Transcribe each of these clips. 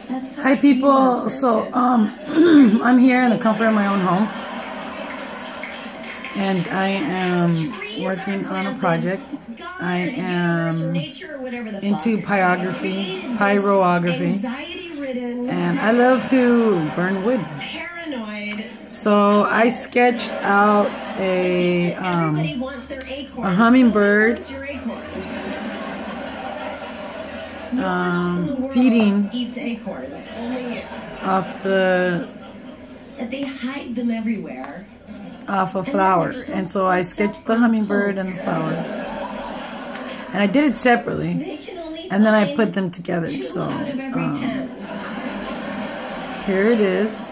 Hi people, so I'm here in the comfort of my own home, and I am working on a project. I am into pyrography, and I love to burn wood. So I sketched out a hummingbird feeding off they hide them everywhere off a flower, and so I sketched the hummingbird and the flower, and I did it separately, and then I put them together. So here it is.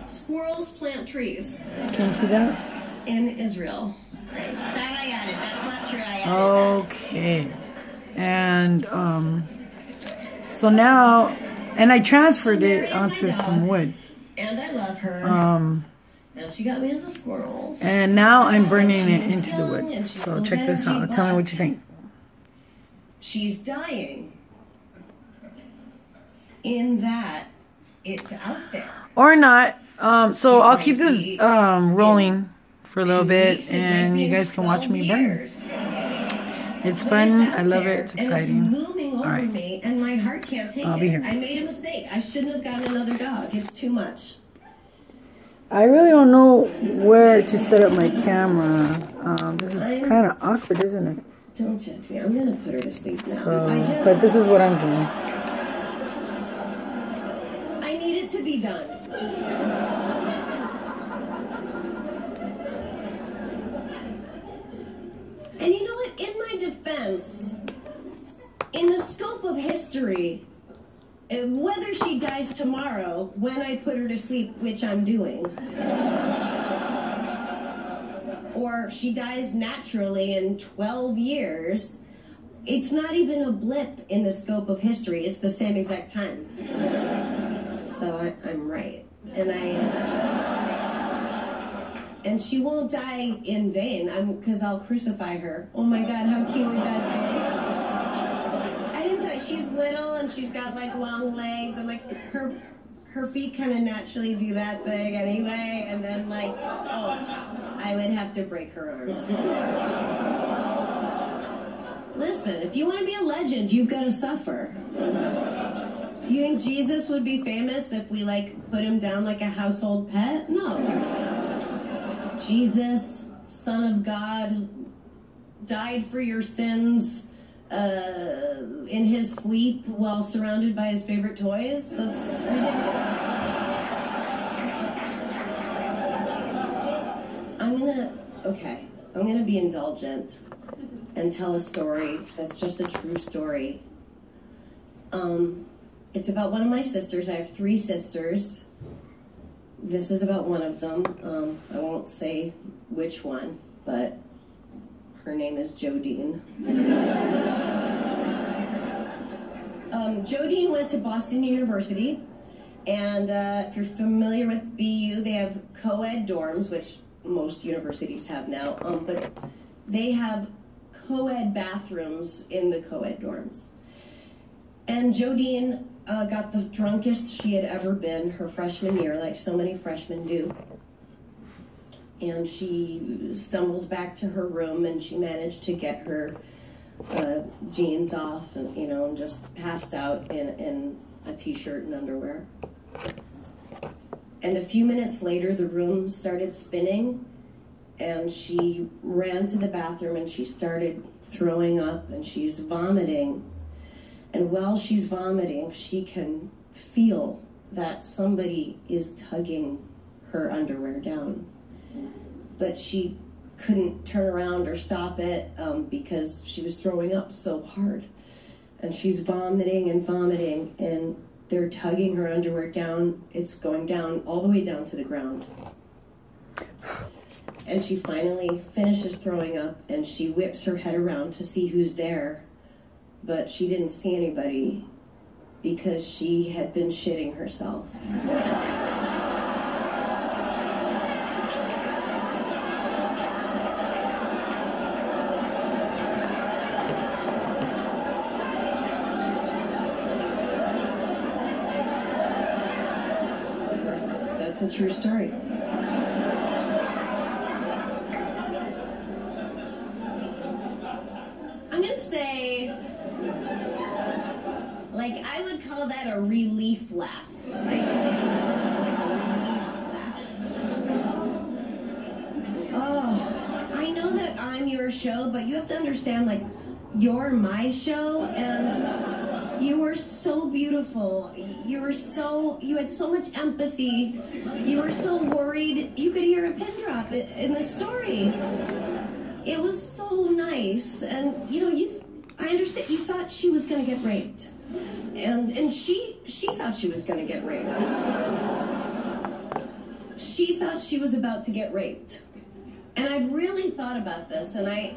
Squirrels plant trees. Can you see that? In Israel. Right. That I added. That's not true. I added okay. And so now, and I transferred it onto some wood. And I love her. Now she got me into squirrels. And now I'm burning it into the wood. So check this out. Tell me what you think. She's dying. In that it's out there. Or not. So I'll keep this rolling for a little bit, and you guys can watch me burn. It's fun. I love it. It's exciting. All right. Me, and my heart can't take I'll be here. I made a mistake. I shouldn't have gotten another dog. It's too much. I really don't know where to set up my camera. This is kind of awkward, isn't it? Don't judge me. I'm gonna put her to sleep now. So, but this is what I'm doing. I need it to be done. And you know what? In my defense, in the scope of history, whether she dies tomorrow when I put her to sleep, which I'm doing, or she dies naturally in 12 years, it's not even a blip in the scope of history. It's the same exact time. So I'm right. And she won't die in vain, because I'll crucify her. Oh my God, how cute would that be? I didn't tell you, she's little and she's got like long legs, and like her feet kind of naturally do that thing anyway, and then like, oh, I would have to break her arms. Listen, if you want to be a legend, you've got to suffer. You think Jesus would be famous if we like put him down like a household pet? No. Jesus, Son of God, died for your sins in his sleep while surrounded by his favorite toys? That's ridiculous. I'm gonna be indulgent and tell a story that's just a true story. It's about one of my sisters. I have 3 sisters. This is about one of them. I won't say which one, but her name is Jodine. Jodine went to Boston University, and if you're familiar with BU, they have co-ed dorms, which most universities have now, but they have co-ed bathrooms in the co-ed dorms. And Jodine got the drunkest she had ever been her freshman year, like so many freshmen do. And she stumbled back to her room, and she managed to get her jeans off, and and just passed out in a t-shirt and underwear. And a few minutes later, the room started spinning, and she ran to the bathroom, and she started throwing up, and she's vomiting. And while she's vomiting, she can feel that somebody is tugging her underwear down. But she couldn't turn around or stop it because she was throwing up so hard. And she's vomiting and vomiting, and they're tugging her underwear down. It's going down, all the way down to the ground. And she finally finishes throwing up, and she whips her head around to see who's there. But she didn't see anybody because she had been shitting herself. a true story. I'm gonna say, like, I would call that a relief laugh. Like a release laugh. Oh, I know that I'm your show, but you have to understand, like, you're my show, and you were so beautiful. You had so much empathy. You were so worried. You could hear a pin drop in the story. It was so nice, and I understand. You thought she was gonna get raped, and she thought she was gonna get raped. She thought she was about to get raped, and I've really thought about this, and I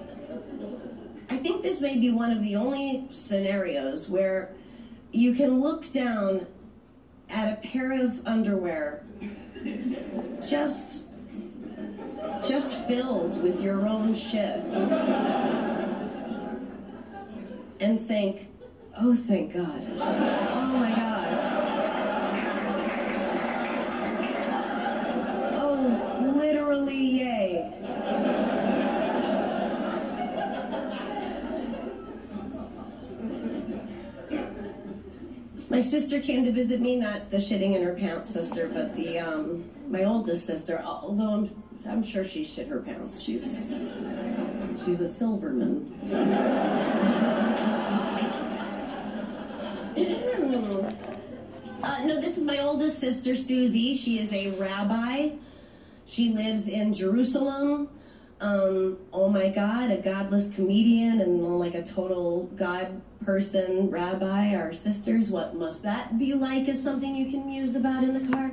think this may be one of the only scenarios where you can look down at a pair of underwear just filled with your own shit and think, oh, thank God. Oh, my God. Oh, literally, yay. My sister came to visit me, not the shitting in her pants sister, but the my oldest sister, although I'm sure she shit her pants. She's a Silverman. No, this is my oldest sister, Susie. She is a rabbi. She lives in Jerusalem. Oh my God, a godless comedian and like a total God person rabbi. Our sisters, what must that be like is something you can muse about in the car.